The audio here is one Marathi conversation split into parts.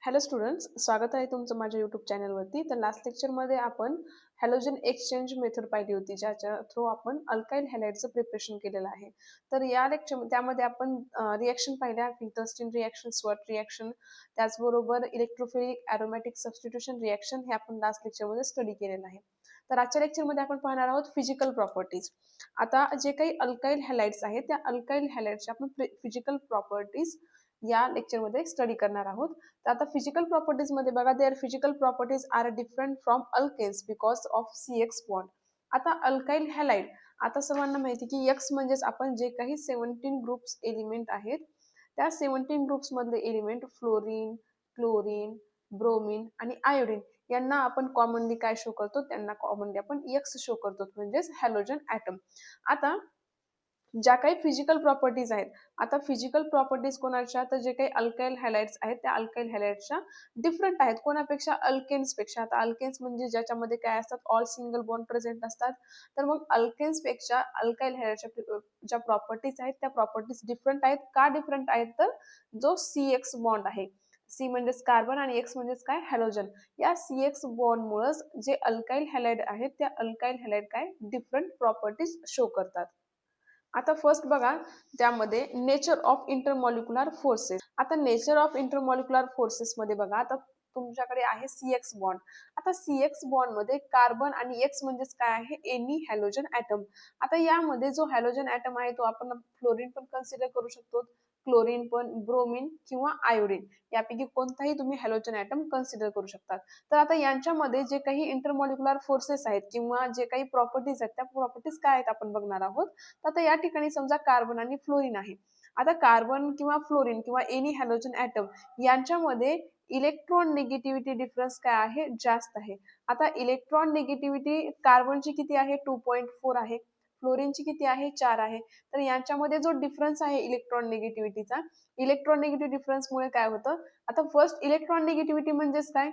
हॅलो स्टुडंट्स, स्वागत आहे तुमचं माझ्या यूट्यूब चॅनलवरती. तर लास्ट लेक्चरमध्ये आपण हॅलोजन एक्सचेंज मेथड पाहिली होती, ज्याच्या थ्रू आपण अल्काइल हॅलाइडचं प्रिपरेशन केलेलं आहे. तर या त्यामध्ये आपण रिॲक्शन पाहिल्या, फिल्टरस्टीन रिॲक्शन, स्वट रिॲक्शन, त्याचबरोबर इलेक्ट्रोफिलिक ॲरोमॅटिक सबस्टिट्यूशन रिॲक्शन हे आपण लास्ट लेक्चरमध्ये स्टडी केलेलं आहे. तर आजच्या लेक्चरमध्ये आपण पाहणार आहोत फिजिकल प्रॉपर्टीज. आता जे काही अल्काइल हॅलाइड्स आहेत, त्या अल्काइल हॅलाइड्सच्या आपण फिजिकल प्रॉपर्टीज या लेक्चरमध्ये स्टडी करणार आहोत. तर आता फिजिकल प्रॉपर्टीज मध्ये बघा, there physical properties are different from alkanes because of CX bond. आता अल्काइल हॅलाइड, आता सर्वांना माहिती की एक्स म्हणजेच आपण जे काही 17 ग्रुप्स एलिमेंट आहेत, त्या 17 ग्रुप्स मधले एलिमेंट फ्लोरीन, क्लोरीन, ब्रोमीन आणि आयोडीन यांना आपण कॉमनली काय शो करतो, त्यांना कॉमनली आपण एक्स शो करतो, म्हणजेच हॅलोजन ॲटम. आता ज्या काही फिजिकल प्रॉपर्टीज आहेत, आता फिजिकल प्रॉपर्टीज कोणाच्या, तर जे काही अल्काइल हॅलाइड्स आहेत त्या अल्काइल हॅलाइड्सच्या डिफरंट आहेत कोणापेक्षा, अल्केन्सपेक्षा. आता अल्केन्स म्हणजे ज्याच्यामध्ये काय असतात, ऑल सिंगल बॉन्ड प्रेझेंट असतात. तर मग अल्केन्सपेक्षा अल्काइल हॅलाइड्सच्या ज्या प्रॉपर्टीज आहेत त्या प्रॉपर्टीज डिफरंट आहेत. का डिफरंट आहेत, तर जो CX बॉन्ड आहे, सी म्हणजेच कार्बन आणि एक्स म्हणजेच काय, हॅलोजन, या CX बॉन्डमुळेच जे अल्काइल हॅलाइड आहेत त्या अल्काइल हॅलाइड काय डिफरंट प्रॉपर्टीज शो करतात. आता फर्स्ट बघा, त्यामध्ये नेचर ऑफ इंटरमॉलिक्युलर फोर्सेस. आता नेचर ऑफ इंटरमॉलिक्युलर फोर्सेस मध्ये बघा, आता तुमच्याकडे आहे CX बॉन्ड. आता CX बॉन्ड मध्ये कार्बन आणि एक्स म्हणजेच काय आहे, एनी हॅलोजन ॲटम. आता यामध्ये जो हॅलोजन ॲटम आहे तो आपण फ्लोरीन पण कन्सिडर करू शकतो, क्लोरीन पण, ब्रोमीन किंवा आयोडीन यापैकी कोणताही तुम्ही हॅलोजन ॲटम कन्सिडर करू शकता. तर आता यांच्यामध्ये जे काही इंटरमॉलिक्युलर फोर्सेस आहेत किंवा जे काही प्रॉपर्टीज आहेत त्या प्रॉपर्टीज काय आहेत आपण बघणार आहोत. तर आता या ठिकाणी समजा कार्बन आणि फ्लोरीन आहे. आता कार्बन किंवा फ्लोरीन किंवा एनी हॅलोजन ॲटम यांच्यामध्ये इलेक्ट्रॉन निगेटिव्हिटी डिफरन्स काय आहे, जास्त आहे. आता इलेक्ट्रॉन निगेटिव्हिटी कार्बनची किती आहे, 2.4 आहे, फ्लोरीनची किती आहे, 4 आहे. तर यांच्यामध्ये जो डिफरन्स आहे इलेक्ट्रॉन निगेटिव्हिटीचा, इलेक्ट्रॉन निगेटिव्ह डिफरन्समुळे काय होतं. आता फर्स्ट इलेक्ट्रॉन निगेटिव्हिटी म्हणजेच काय,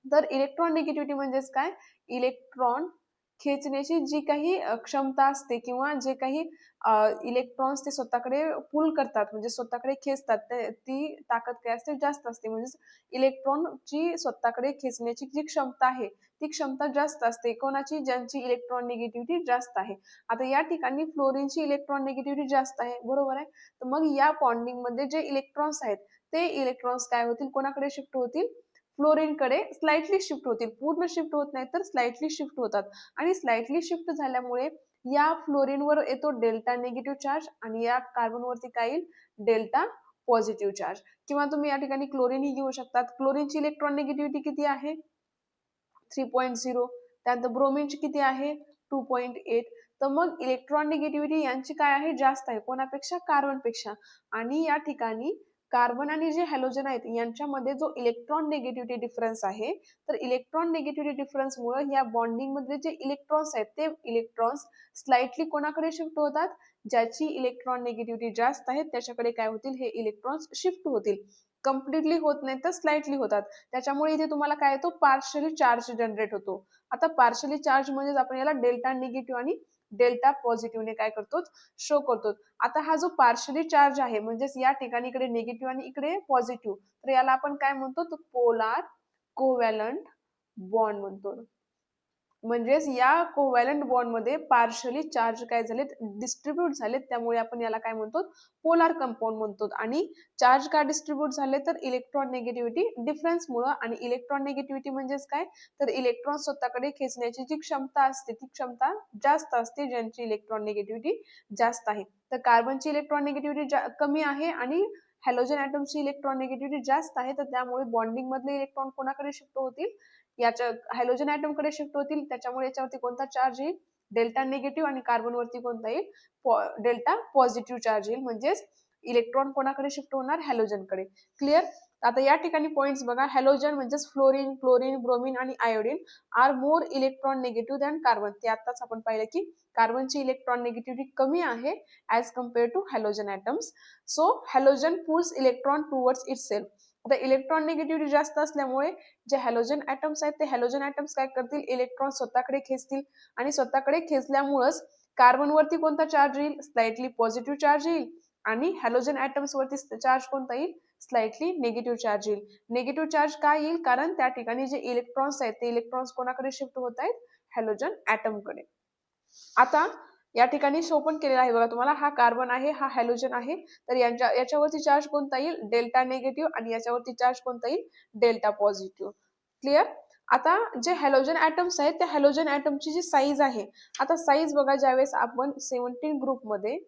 तर इलेक्ट्रॉन निगेटिव्हिटी म्हणजेच काय, इलेक्ट्रॉन खेचण्याची जी काही क्षमता असते किंवा जे काही इलेक्ट्रॉन्स ते स्वतःकडे पुल करतात, म्हणजे स्वतःकडे खेचतात, ती ताकद काय असते, जास्त असते. म्हणजे इलेक्ट्रॉनची स्वतःकडे खेचण्याची जी क्षमता आहे ती क्षमता जास्त असते कोणाची, ज्यांची इलेक्ट्रॉन निगेटिव्हिटी जास्त आहे. आता या ठिकाणी फ्लोरीनची इलेक्ट्रॉन निगेटिव्हिटी जास्त आहे, बरोबर आहे. तर मग या बॉन्डिंग मध्ये जे इलेक्ट्रॉन्स आहेत ते इलेक्ट्रॉन्स काय होतील, कोणाकडे शिफ्ट होतील, फ्लोरीनकडे स्लाइटली शिफ्ट होतील. पूर्ण शिफ्ट होत नाही तर स्लाइटली शिफ्ट होतात. आणि स्लाइटली शिफ्ट झाल्यामुळे या फ्लोरीनवर येतो डेल्टा निगेटिव्ह चार्ज आणि या कार्बनवरती काय येईल, डेल्टा पॉझिटिव्ह चार्ज. किंवा तुम्ही या ठिकाणी क्लोरीन ही घेऊ शकतात. क्लोरीनची इलेक्ट्रॉन निगेटिव्हिटी किती आहे, 3.0. त्यानंतर ब्रोमीनची किती आहे, 2.8. तर मग इलेक्ट्रॉन निगेटिव्हिटी यांची काय आहे, जास्त आहे कोणापेक्षा, कार्बनपेक्षा. आणि या ठिकाणी कार्बन आणि जे हॅलोजन आहेत यांच्यामध्ये जो इलेक्ट्रॉन निगेटिव्हिटी डिफरन्स आहे, तर इलेक्ट्रॉन निगेटिव्हिटी डिफरन्समुळे या बॉन्डिंग मधले जे इलेक्ट्रॉन्स आहेत ते इलेक्ट्रॉन्स स्लाइटली कोणाकडे शिफ्ट होतात, ज्याची इलेक्ट्रॉन निगेटिव्हिटी जास्त आहे त्याच्याकडे काय होतील, हे इलेक्ट्रॉन्स शिफ्ट होतील. कम्प्लिटली होत नाही तर स्लाइटली होतात. त्याच्यामुळे इथे तुम्हाला काय येतो, पार्शली चार्ज जनरेट होतो. आता पार्शली चार्ज म्हणजे आपण याला डेल्टा निगेटिव्ह आणि डेल्टा पॉझिटिव्हने काय करतो, शो करतो. आता हा जो पार्शली चार्ज आहे, म्हणजेच या ठिकाणी इकडे निगेटिव्ह आणि इकडे पॉझिटिव्ह, तर याला आपण काय म्हणतो, तो पोलार कोव्हॅलंट बॉन्ड म्हणतो. म्हणजेच या कोव्हॅलंट बॉन्डमध्ये पार्शली चार्ज काय झालेत, डिस्ट्रीब्यूट झालेत, त्यामुळे आपण याला काय म्हणतो, पोलार कंपाऊंड म्हणतो. आणि चार्ज का डिस्ट्रीब्यूट झाले, तर इलेक्ट्रॉन निगेटिव्हिटी डिफरन्समुळे. आणि इलेक्ट्रॉन निगेटिव्हिटी म्हणजेच काय, तर इलेक्ट्रॉन स्वतःकडे खेचण्याची जी क्षमता असते ती क्षमता जास्त असते ज्यांची इलेक्ट्रॉन निगेटिव्हिटी जास्त आहे. तर कार्बनची इलेक्ट्रॉन निगेटिव्हिटी कमी आहे आणि हॅलोजन ॲटमची इलेक्ट्रॉन निगेटिव्हिटी जास्त आहे. तर त्यामुळे बॉन्डिंग मधले इलेक्ट्रॉन कोणाकडे शिफ्ट होतील, याच्या हॅलोजन ॲटम कडे शिफ्ट होतील. त्याच्यामुळे याच्यावरती कोणता चार्ज येईल, डेल्टा निगेटिव्ह. आणि कार्बन वरती कोणता येईल, डेल्टा पॉझिटिव्ह चार्ज येईल. म्हणजेच इलेक्ट्रॉन कोणाकडे शिफ्ट होणार, हॅलोजन कडे. क्लिअर. आता या ठिकाणी पॉइंट्स बघा, हॅलोजन म्हणजेच फ्लोरीन, क्लोरीन, ब्रोमीन आणि iodine are more electron negative than carbon. ते आताच आपण पाहिलं की कार्बनची इलेक्ट्रॉन निगेटिव्हिटी कमी आहे as compare to halogen atoms. So halogen pulls electron towards itself. आता इलेक्ट्रॉन निगेटिव्हिटी जास्त असल्यामुळे जे हॅलोजन ॲटम्स आहेत ते हॅलोजन ॲटम्स काय करतील, इलेक्ट्रॉन स्वतःकडे खेचतील. आणि स्वतःकडे खेचल्यामुळेच कार्बन वरती कोणता चार्ज येईल, स्लाइटली पॉझिटिव्ह चार्ज येईल. आणि हॅलोजन ॲटम्स वरती चार्ज कोणता येईल, स्लाइटली निगेटिव्ह चार्ज येईल. निगेटिव्ह चार्ज का येईल? कारण त्या ठिकाणी जे इलेक्ट्रॉन्स आहेत ते इलेक्ट्रॉन्स कोणाकडे शिफ्ट होत आहेत? हॅलोजन ॲटमकडे. आता या ठिकाणी शो पण केलेला आहे बघा तुम्हाला, हा कार्बन आहे, हा हॅलोजन आहे, तर याच्यावरती चार्ज कोणता येईल? डेल्टा निगेटिव्ह, आणि याच्यावरती चार्ज कोणता येईल? Delta positive. क्लिअर? आता जे हॅलोजन ॲटम्स आहेत त्या हॅलोजन ॲटमची जी साईज आहे, आता साईज बघा, ज्यावेळेस आपण 17 ग्रुपमध्ये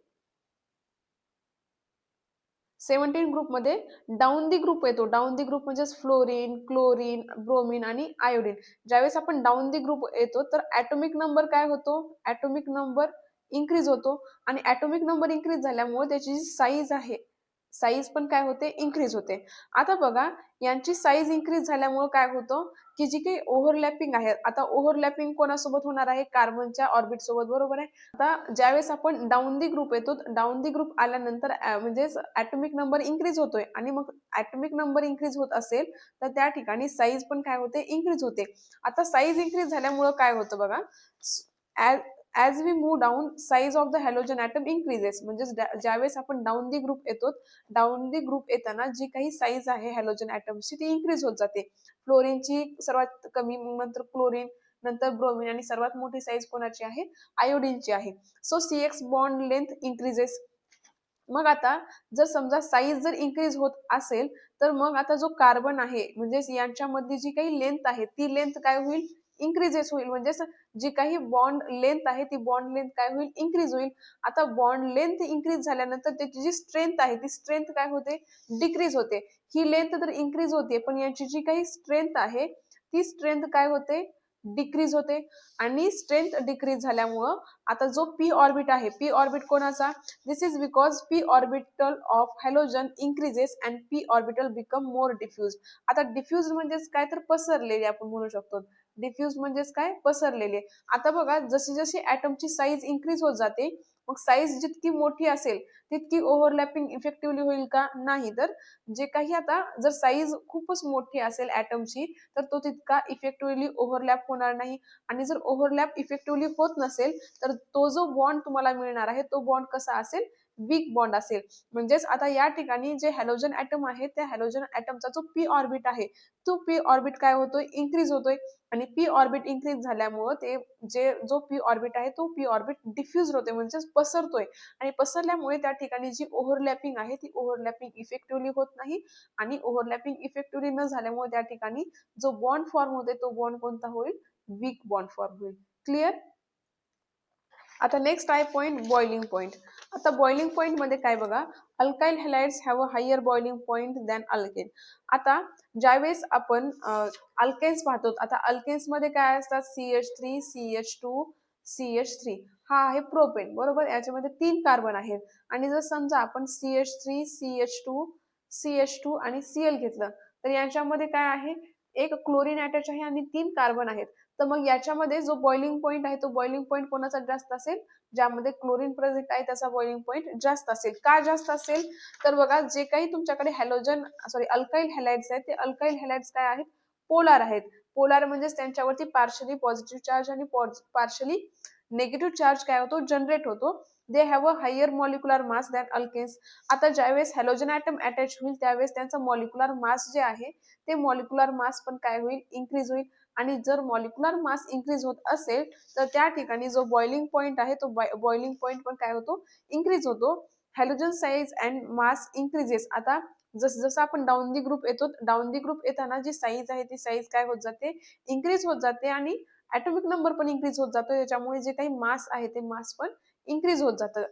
डाऊन दी ग्रुप येतो, डाऊन दी ग्रुप म्हणजेच फ्लोरीन, क्लोरीन, ब्रोमीन आणि आयोडीन. ज्यावेळेस आपण डाऊन दी ग्रुप येतो तर ॲटॉमिक नंबर काय होतो? ॲटॉमिक नंबर इन्क्रीज होतो, आणि ॲटॉमिक नंबर इन्क्रीज झाल्यामुळे त्याची जी साईज आहे, साईज पण काय होते? इन्क्रीज होते. आता बघा, यांची साईज इन्क्रीज झाल्यामुळे काय होतं की जी काही ओव्हरलॅपिंग आहे, आता ओव्हरलॅपिंग कोणासोबत होणार आहे? कार्बनच्या ऑर्बिट सोबत, बरोबर आहे. आता ज्यावेळेस आपण डाऊन दी ग्रुप येतो, डाऊन दी ग्रुप आल्यानंतर म्हणजेच ॲटॉमिक नंबर इन्क्रीज होतोय, आणि मग ॲटॉमिक नंबर इन्क्रीज होत असेल तर त्या ठिकाणी साईज पण काय होते? इन्क्रीज होते. आता साईज इन्क्रीज झाल्यामुळे काय होतं बघा, as we move down size of the halogen atom increases. म्हणजे ज्यावेळेस आपण डाऊन दी ग्रुप येतो, डाऊन दी ग्रुप येताना जी काही साईज आहे हॅलोजन ॲटमची ती इन्क्रीज होत जाते. फ्लोरीनची सर्वात कमी, नंतर क्लोरीन, नंतर ब्रोमीन, आणि सर्वात मोठी साईज कोणाची आहे? आयोडीनची आहे. So CX bond length increases. मग आता जर समजा साईज जर इन्क्रीज होत असेल तर मग आता जो कार्बन आहे, म्हणजे यांच्यामध्ये जी काही लेंथ आहे ती लेंथ काय होईल? इन्क्रीजेस होईल. म्हणजे जी काही बॉन्ड लेंथ आहे ती बॉन्ड लेंथ काय होईल? इन्क्रीज होईल. आता बॉन्ड लेंथ इन्क्रीज झाल्यानंतर त्याची जी स्ट्रेंथ आहे ती स्ट्रेंथ काय होते? डिक्रीज होते. ही लेंथ तर इन्क्रीज होते, पण यांची जी काही स्ट्रेंथ आहे ती स्ट्रेंथ काय होते? डिक्रीज होते. आणि स्ट्रेंथ डिक्रीज झाल्यामुळं आता जो पी ऑर्बिट आहे, पी ऑर्बिट कोणाचा? This is because p orbital of halogen increases and p orbital become more diffused. आता डिफ्यूज म्हणजेच काय? तर पसरलेले आपण म्हणू शकतो. डिफ्यूज म्हणजेच काय? पसरलेले. आता बघा, जशी जशी ॲटमची साईज इन्क्रीज होत जाते, मग साईज जितकी मोठी असेल तितकी ओव्हरलॅपिंग इफेक्टिव्हली होईल का? नाही. तर जे काही आता जर साईज खूपच मोठी असेल ॲटमची तर तो तितका इफेक्टिव्हली ओव्हरलॅप होणार नाही, आणि जर ओव्हरलॅप इफेक्टिव्हली होत नसेल तर तो जो बॉन्ड तुम्हाला मिळणार आहे तो बॉन्ड कसा असेल? वीक बॉन्ड असेल. म्हणजेच आता या ठिकाणी जे हॅलोजन ॲटम आहे त्या हॅलोजन ॲटमचा जो पी ऑर्बिट आहे तो पी ऑर्बिट काय होतोय? इन्क्रीज होतोय, आणि पी ऑर्बिट इन्क्रीज झाल्यामुळे ते जो पी ऑर्बिट आहे तो पी ऑर्बिट डिफ्यूज होतोय, म्हणजेच पसरतोय, आणि पसरल्यामुळे त्या ठिकाणी जी ओव्हरलॅपिंग आहे ती ओव्हरलॅपिंग इफेक्टिव्हली होत नाही, आणि ओव्हरलॅपिंग इफेक्टिव्हली न झाल्यामुळे त्या ठिकाणी जो बॉन्ड फॉर्म होते तो बॉन्ड कोणता होईल? वीक बॉन्ड फॉर्म होईल. क्लिअर? आता नेक्स्ट आहे पॉइंट, बॉइलिंग पॉइंट. आता बॉइलिंग पॉइंट मध्ये काय बघा, alkyl halides have a higher boiling point than alkane. आता ज्यावेळेस आपण अल्केन्स पाहतो, आता अल्केन्स मध्ये काय असतात? CH3, CH2, CH3. हा आहे प्रोपेन, बरोबर. याच्यामध्ये 3 कार्बन आहेत, आणि जर समजा आपण CH3, CH2 आणि Cl घेतलं तर याच्यामध्ये काय आहे? एक क्लोरीन अटॅच आहे आणि 3 कार्बन आहेत. तर मग याच्यामध्ये जो बॉइलिंग पॉइंट आहे तो बॉइलिंग पॉइंट कोणाचा जास्त असेल? ज्यामध्ये क्लोरीन प्रेझेंट आहे त्याचा बॉइलिंग पॉइंट जास्त असेल. का जास्त असेल? तर बघा, जे काही तुमच्याकडे अल्काइल हॅलाइड्स आहेत ते अल्काइल हॅलाइड्स काय आहेत? पोलार आहेत. पोलार म्हणजेच त्यांच्यावरती पार्शली पॉझिटिव्ह चार्ज आणि पार्शली निगेटिव्ह चार्ज काय होतो? जनरेट होतो. They have a higher molecular mass than alkanes. आता ज्यावेळेस हॅलोजन ॲटम अटॅच होईल त्यावेळेस त्यांचा मॉलिक्युलर मास जे आहे ते मॉलिक्युलर मास पण काय होईल? इन्क्रीज होईल. आणि जर मॉलिक्युलर मास इन्क्रीज होत असेल तर त्या ठिकाणी जो बॉइलिंग पॉइंट आहे तो बॉइलिंग पॉइंट पण काय होतो? इन्क्रीज होतो. Halogen size and mass increases. आता जसं जसं आपण डाऊन दी ग्रुप येतो, डाऊन दी ग्रुप येताना जी साईज आहे ती साईज काय होत जाते? इन्क्रीज होत जाते, आणि ॲटॉमिक नंबर पण इन्क्रीज होत जातो. त्याच्यामुळे जे काही मास आहे ते मास पण इन्क्रीज होत जातं.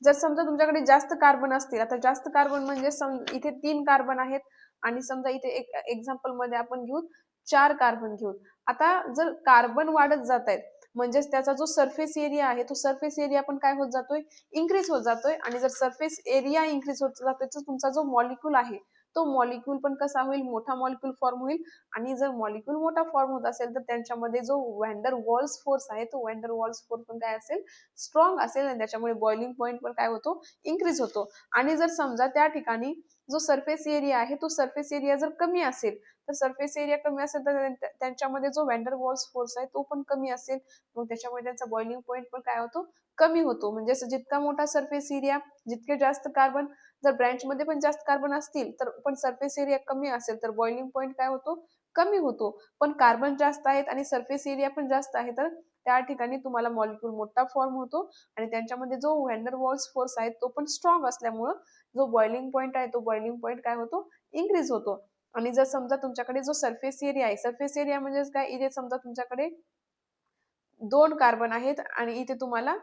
जर समजा तुमच्याकडे जास्त कार्बन असतील, आता जास्त कार्बन म्हणजे इथे 3 कार्बन आहेत, आणि समजा इथे एक एक्झाम्पल मध्ये आपण घेऊ 4 कार्बन घेऊ. आता जर कार्बन वाढत जात आहेत म्हणजेच त्याचा जो सरफेस एरिया आहे तो सरफेस एरिया पण काय होत जातोय? इन्क्रीज होत जातोय. आणि जर सरफेस एरिया इन्क्रीज होत जातोय तर तुमचा जो मॉलिक्यूल आहे तो मॉलिक्यूल पण कसा होईल? मोठा मॉलिक्यूल फॉर्म होईल. आणि जर मॉलिक्यूल मोठा फॉर्म होत असेल तर त्यांच्यामध्ये जो व्हॅन्डर वॉल्स फोर्स आहे तो व्हॅन्डर वॉल्स फोर्स पण काय असेल? स्ट्रॉंग असेल, आणि त्याच्यामुळे बॉइलिंग पॉइंट पण काय होतो? इन्क्रीज होतो. आणि जर समजा त्या ठिकाणी जो सरफेस एरिया आहे तो सरफेस एरिया जर कमी असेल तर सरफेस एरिया कमी असेल तर त्यांच्यामध्ये जो व्हॅन्डर वॉल्स फोर्स आहे तो पण कमी असेल, मग त्याच्यामुळे त्यांचा बॉइलिंग पॉइंट पण काय होतो? कमी होतो. म्हणजे जितका मोठा सरफेस एरिया, जितके जास्त कार्बन, जर ब्रँचमध्ये पण जास्त कार्बन असतील तर पण सरफेस एरिया कमी असेल तर बॉइलिंग पॉईंट काय होतो, कमी होतो. पण कार्बन जास्त आहेत आणि सरफेस एरिया पण जास्त आहे तर त्या ठिकाणी तुम्हाला मॉलिक्यूल मोठा फॉर्म होतो आणि त्यांच्यामध्ये जो व्हॅन डर वॉल्स फोर्स आहे तो पण स्ट्रॉंग असल्यामुळं जो बॉइलिंग पॉईंट आहे तो बॉइलिंग पॉईंट काय होतो, इन्क्रीज होतो. आणि जर समजा तुमच्याकडे जो सरफेस एरिया आहे, सरफेस एरिया म्हणजे काय, इथे समजा तुमच्याकडे 2 कार्बन आहेत आणि इथे तुम्हाला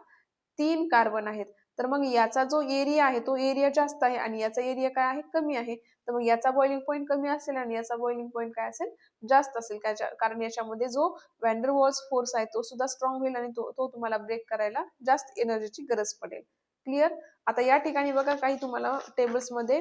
3 कार्बन आहेत. तर मग याचा जो एरिया आहे तो एरिया जास्त आहे आणि याचा एरिया काय आहे, कमी आहे. तर मग याचा बॉइलिंग पॉईंट कमी असेल आणि याचा बॉइलिंग पॉईंट काय असेल, जास्त असेल. कारण याच्यामध्ये जो व्हॅन डर वॉल्स फोर्स आहे तो सुद्धा स्ट्रॉंग होईल आणि तो तो तुम्हाला ब्रेक करायला जास्त एनर्जीची गरज पडेल. क्लिअर? आता या ठिकाणी बघा काही तुम्हाला टेबल्समध्ये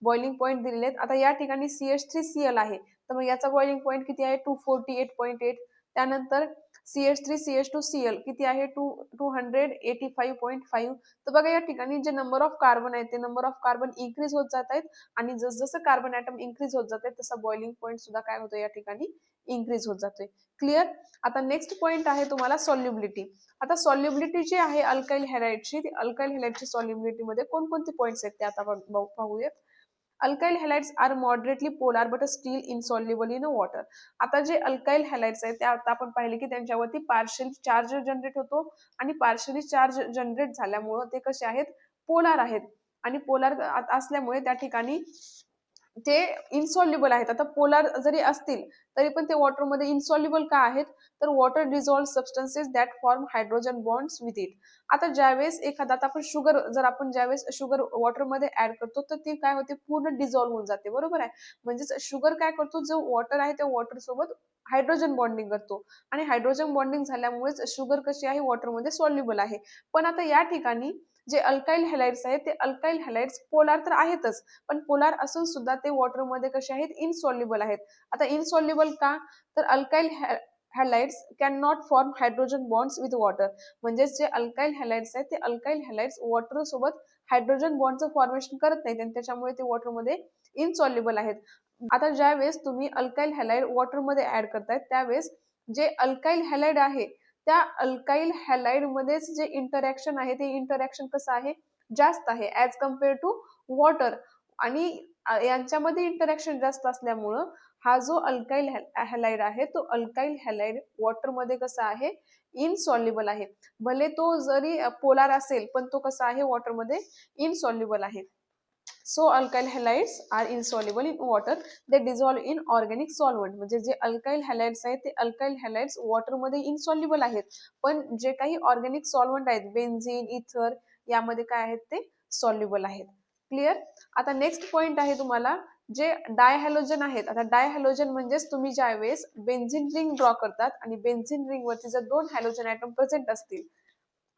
बॉइलिंग पॉईंट दिलेले आहेत. आता या ठिकाणी CH3Cl आहे. तर मग याचा बॉइलिंग पॉईंट किती आहे, 248.8. त्यानंतर CH3CH2Cl किती आहे, 285.5. तर बघा या ठिकाणी जे नंबर ऑफ कार्बन आहेत ते नंबर ऑफ कार्बन इन्क्रीज होत जात आहेत आणि जसजसं कार्बन ॲटम इन्क्रीज होत जाते तसा बॉइलिंग पॉईंट सुद्धा काय होतं या ठिकाणी, इन्क्रीज होत जातोय. क्लिअर? आता नेक्स्ट पॉईंट आहे तुम्हाला सॉल्युबिलिटी. आता सॉल्युबिलिटी जी आहे अल्काइल हॅलाइडची, ती अल्काइल हॅलाइडची सॉल्युबिलिटीमध्ये कोणकोणते पॉईंट्स आहेत ते आता पाहूयात. Alkyl halides are moderately polar but still insoluble in water. आता जे अल्काइल हॅलाइड्स आहेत त्या आता आपण पाहिले की त्यांच्यावरती पार्शियल चार्ज जनरेट होतो आणि पार्शियली चार्ज जनरेट झाल्यामुळं ते कसे आहेत, पोलार आहेत आणि पोलार असल्यामुळे त्या ठिकाणी ते इनसॉल्युबल आहेत. आता पोलार जरी असतील तरी पण ते वॉटरमध्ये इनसॉल्युबल का आहेत, तर water dissolve substances that form hydrogen bonds with it. आता ज्यावेळेस एखादा, आता आपण शुगर, जर आपण ज्यावेळेस शुगर वॉटरमध्ये ऍड करतो तर ती काय होते, पूर्ण डिझॉल्व्ह होऊन जाते, बरोबर आहे. म्हणजेच शुगर काय करतो, जो वॉटर आहे त्या वॉटर सोबत हायड्रोजन बॉन्डिंग करतो आणि हायड्रोजन बॉन्डिंग झाल्यामुळेच शुगर कशी आहे, वॉटरमध्ये सॉल्युबल आहे. पण आता या ठिकाणी जे अल्काइल हॅलाइड्स आहेत ते अल्काइल हॅलाइड्स पोलार तर आहेतच, पण पोलार असून सुद्धा ते वॉटरमध्ये कसे आहेत, इनसॉल्युबल आहेत. आता इनसॉल्युबल का, तर alkyl halides can not form hydrogen bonds with water. म्हणजेच जे अल्काइल हॅलाइड्स आहेत ते अल्काइल हॅलाइड्स वॉटर सोबत हायड्रोजन बॉन्डचं फॉर्मेशन करत नाहीत आणि त्याच्यामुळे ते वॉटरमध्ये इनसॉल्युबल आहेत. आता ज्यावेळेस तुम्ही अल्काइल हॅलाइड वॉटरमध्ये ऍड करतायत त्यावेळेस जे अल्काइल हॅलाइड आहे त्या अल्काइल हॅलाइड मध्येच जे इंटरॅक्शन आहे ते इंटरॅक्शन कसं आहे, जास्त आहे ऍज कम्पेअर टू वॉटर. आणि यांच्यामध्ये इंटरॅक्शन जास्त असल्यामुळं हा जो अल्काइल हॅलाइड आहे तो अल्काइल हॅलाइड वॉटरमध्ये कसा आहे, इनसॉल्युबल आहे. भले तो जरी पोलार असेल पण तो कसा आहे, वॉटरमध्ये इनसॉल्युबल आहे. So alkyl halides are insoluble in water, they dissolve in organic solvent. म्हणजे जे अल्काइल हॅलाइड्स आहेत ते अल्काइल हॅलाइड्स वॉटरमध्ये इनसॉल्युबल आहेत, पण जे काही ऑर्गॅनिक सॉल्व्हंट आहेत, बेन्झिन, इथर, यामध्ये काय आहेत, ते सॉल्युबल आहेत. क्लिअर? आता नेक्स्ट पॉइंट आहे तुम्हाला जे डायहॅलोजन आहेत. आता डायहॅलोजन म्हणजेच तुम्ही ज्यावेळेस बेन्झिन रिंग ड्रॉ करतात आणि बेन्झिन रिंग वरती जर 2 हॅलोजन ॲटम प्रेझेंट असतील,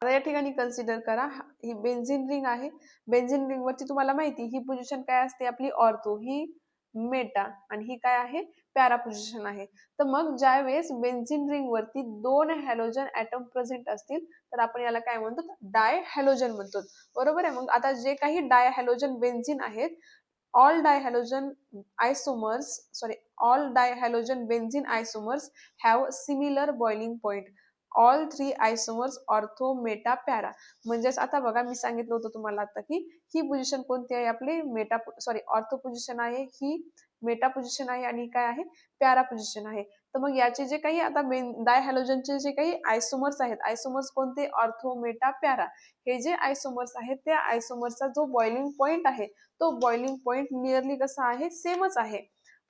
आता या ठिकाणी कन्सिडर करा ही बेन्झिन रिंग आहे. बेन्झिन रिंग वरती तुम्हाला माहिती ही पोझिशन काय असते आपली, ऑर्थो, ही मेटा आणि ही काय आहे, पॅरा पोझिशन आहे. तर मग ज्यावेळेस बेन्झिन रिंग वरती 2 हॅलोजन ॲटम प्रेझेंट असतील तर आपण याला काय म्हणतो, डाय हॅलोजन म्हणतो, बरोबर आहे. मग आता जे काही डाय हॅलोजन बेन्झिन आहेत, all dihalogen isomers all dihalogen benzene isomers have similar boiling point. All 3 आयसोमर्स ortho, Meta, para. म्हणजेच आता बघा मी सांगितलं होतं तुम्हाला आता की ही पोझिशन कोणती आहे, आपली ऑर्थो पोझिशन आहे, ही मेटा पोझिशन आहे आणि काय आहे, पॅरा पोझिशन आहे. तर मग याचे जे काही आता डायहॅलोजनचे जे काही आयसोमर्स आहेत, आयसोमर्स कोणते, ऑर्थो, मेटा, पॅरा, हे जे आयसोमर्स आहेत त्या आयसोमर्सचा जो बॉइलिंग पॉइंट आहे तो बॉइलिंग पॉइंट नियरली कसा आहे, सेमच आहे.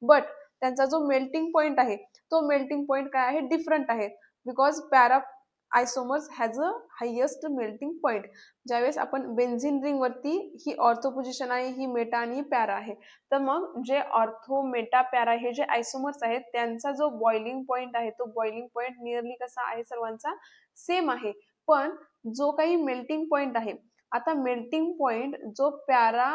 बट त्यांचा जो मेल्टिंग पॉइंट आहे तो मेल्टिंग पॉइंट काय आहे, डिफरंट आहे. Because para आयसोमर्स has a highest melting point. ज्यावेळेस आपण बेन्झिन रिंग वरती ही ऑर्थो पोझिशन आहे, ही मेटा आणि ही पॅरा आहे, तर मग जे ऑर्थो, मेटा, पॅरा हे जे आयसोमर्स आहेत त्यांचा जो बॉइलिंग पॉइंट आहे तो बॉइलिंग पॉइंट नियरली कसा आहे, सर्वांचा सेम आहे. पण जो काही मेल्टिंग पॉइंट आहे, आता मेल्टिंग पॉइंट जो पॅरा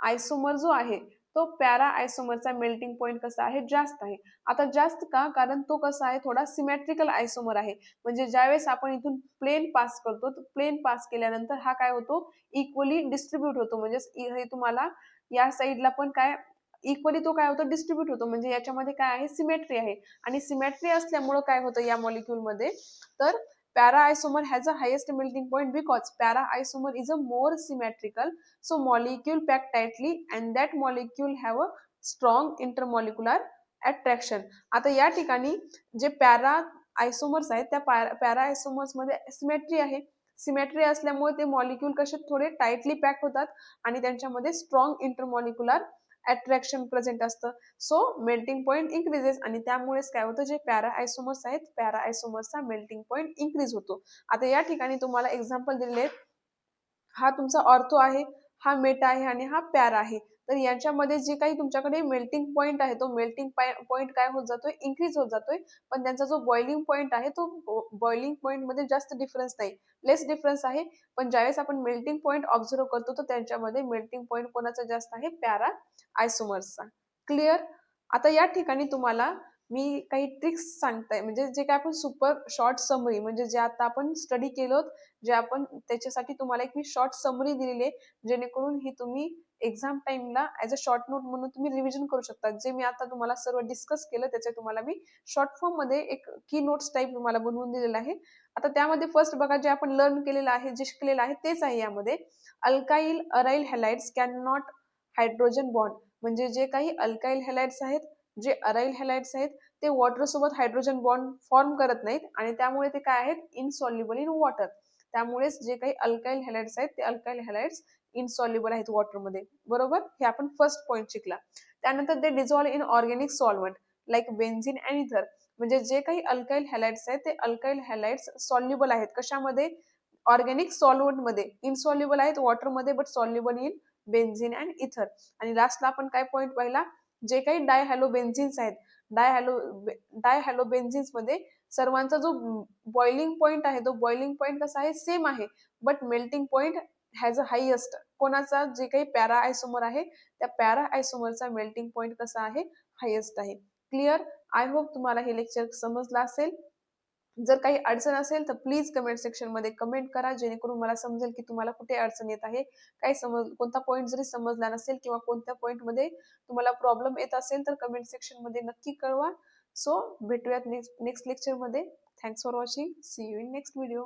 आयसोमर जो आहे तो पॅरा आयसोमरचा मेल्टिंग पॉइंट कसा आहे, जास्त आहे. आता जास्त का, कारण तो कसा आहे, थोडा सिमेट्रिकल आयसोमर आहे. म्हणजे ज्यावेळेस आपण इथून प्लेन पास करतो तर प्लेन पास केल्यानंतर हा काय होतो, इक्वली डिस्ट्रीब्यूट होतो. म्हणजे हे तुम्हाला या साईडला पण काय इक्वली तो काय होतो, डिस्ट्रीब्यूट होतो. म्हणजे याच्यामध्ये काय आहे, सिमेट्री आहे आणि सिमेट्री असल्यामुळं काय होतं या मॉलिक्यूलमध्ये, तर para isomer has a highest melting point because para isomer is a more symmetrical, so molecule packed tightly and that molecule have a strong intermolecular attraction. आता या ठिकाणी जे पॅरा आयसोमर्स आहेत त्या पॅरा आयसोमर्स मध्ये सिमेट्री आहे. सिमेट्री असल्यामुळे ते मॉलिक्यूल कसे थोडे टाइटली पॅक होतात आणि त्यांच्यामध्ये स्ट्रॉंग इंटरमॉलिक्युलर अट्रॅक्शन प्रेझेंट असतं. सो मेल्टिंग पॉईंट इन्क्रीजेस आणि त्यामुळेच काय होतं, जे पॅरा आयसोमर्स आहेत पॅरा आयसोमर्सचा मेल्टिंग पॉईंट इन्क्रीज होतो. आता या ठिकाणी तुम्हाला एक्झाम्पल दिलेले आहेत. हा तुमचा ऑर्थो आहे, हा मेटा आहे आणि हा पॅरा आहे. तर यांच्यामध्ये जे काही तुमच्याकडे मेल्टिंग पॉईंट आहे तो मेल्टिंग पॉईंट काय होत जातोय, इन्क्रीज होत जातोय. पण त्यांचा जो बॉइलिंग पॉईंट आहे तो बॉइलिंग पॉईंट मध्ये जास्त डिफरन्स नाही, लेस डिफरन्स आहे. पण ज्यावेळेस आपण मेल्टिंग पॉईंट ऑब्झर्व करतो तर त्यांच्यामध्ये मेल्टिंग पॉईंट कोणाचा जास्त आहे, पॅरा आयसोमर्सचा. क्लिअर. आता या ठिकाणी तुम्हाला मी काही ट्रिक्स सांगताय, म्हणजे जे काय आपण सुपर शॉर्ट समरी, म्हणजे जे आता आपण स्टडी केलं, जे आपण त्याच्यासाठी तुम्हाला एक मी शॉर्ट समरी दिलेली आहे, जेणेकरून ही तुम्ही एक्झाम टाइमला ऍज अ शॉर्ट नोट म्हणून तुम्ही रिव्हिजन करू शकता. जे मी आता तुम्हाला सर्व डिस्कस केलं त्याचे तुम्हाला मी शॉर्ट फॉर्म मध्ये एक की नोट्स टाइप तुम्हाला बनवून दिलेलं आहे. आता त्यामध्ये फर्स्ट बघा, जे आपण लर्न केलेलं आहे, जे शिकलेलं आहे तेच आहे यामध्ये. Alkyl aryl halides can not hydrogen bond, म्हणजे जे काही अल्काइल हॅलाइड्स आहेत, जे अराइल हॅलाइड्स आहेत, ते वॉटर सोबत हायड्रोजन बॉन्ड फॉर्म करत नाहीत आणि त्यामुळे ते काय आहेत, इनसॉल्युबल इन वॉटर. त्यामुळेच जे काही अल्काइल हॅलाइड्स आहेत ते अल्काइल हॅलाइड्स इनसॉल्युबल आहेत वॉटरमध्ये. बरोबर, हे आपण फर्स्ट पॉईंट शिकला. त्यानंतर ते dissolve in organic solvent like benzene and इथर, म्हणजे जे काही अल्काइल हॅलाइड्स आहेत ते अल्काइल हॅलाइड्स सॉल्युबल आहेत कशामध्ये, ऑर्गॅनिक सॉल्वंट मध्ये. इनसॉल्युबल आहेत वॉटरमध्ये but soluble in benzene and ether. आणि लास्टला आपण काय पॉईंट पाहिला, जे काही डायहॅलोबेन्झिन्स आहेत, डायहॅलोबेन्झिन्स मध्ये सर्वांचा जो बॉइलिंग पॉईंट आहे तो बॉइलिंग पॉईंट कसा आहे, सेम आहे. But melting point has a highest, कोणाचा, जे काही पॅरा आयसोमर आहे त्या पॅरा आयसोमरचा मेल्टिंग पॉईंट कसा आहे, हायेस्ट आहे. क्लिअर. आय होप तुम्हाला हे लेक्चर समजलं असेल. जर काही अडचण असेल तर प्लीज कमेंट सेक्शन मध्ये कमेंट करा, जेणेकरून मला समजेल की तुम्हाला कुठे अडचण येत आहे. काही कोणता पॉईंट जरी समजला नसेल किंवा कोणत्या पॉईंट मध्ये तुम्हाला प्रॉब्लेम येत असेल तर कमेंट सेक्शन मध्ये नक्की कळवा. सो भेटूयात नेक्स्ट लेक्चर मध्ये. Thanks for watching. See you in next video.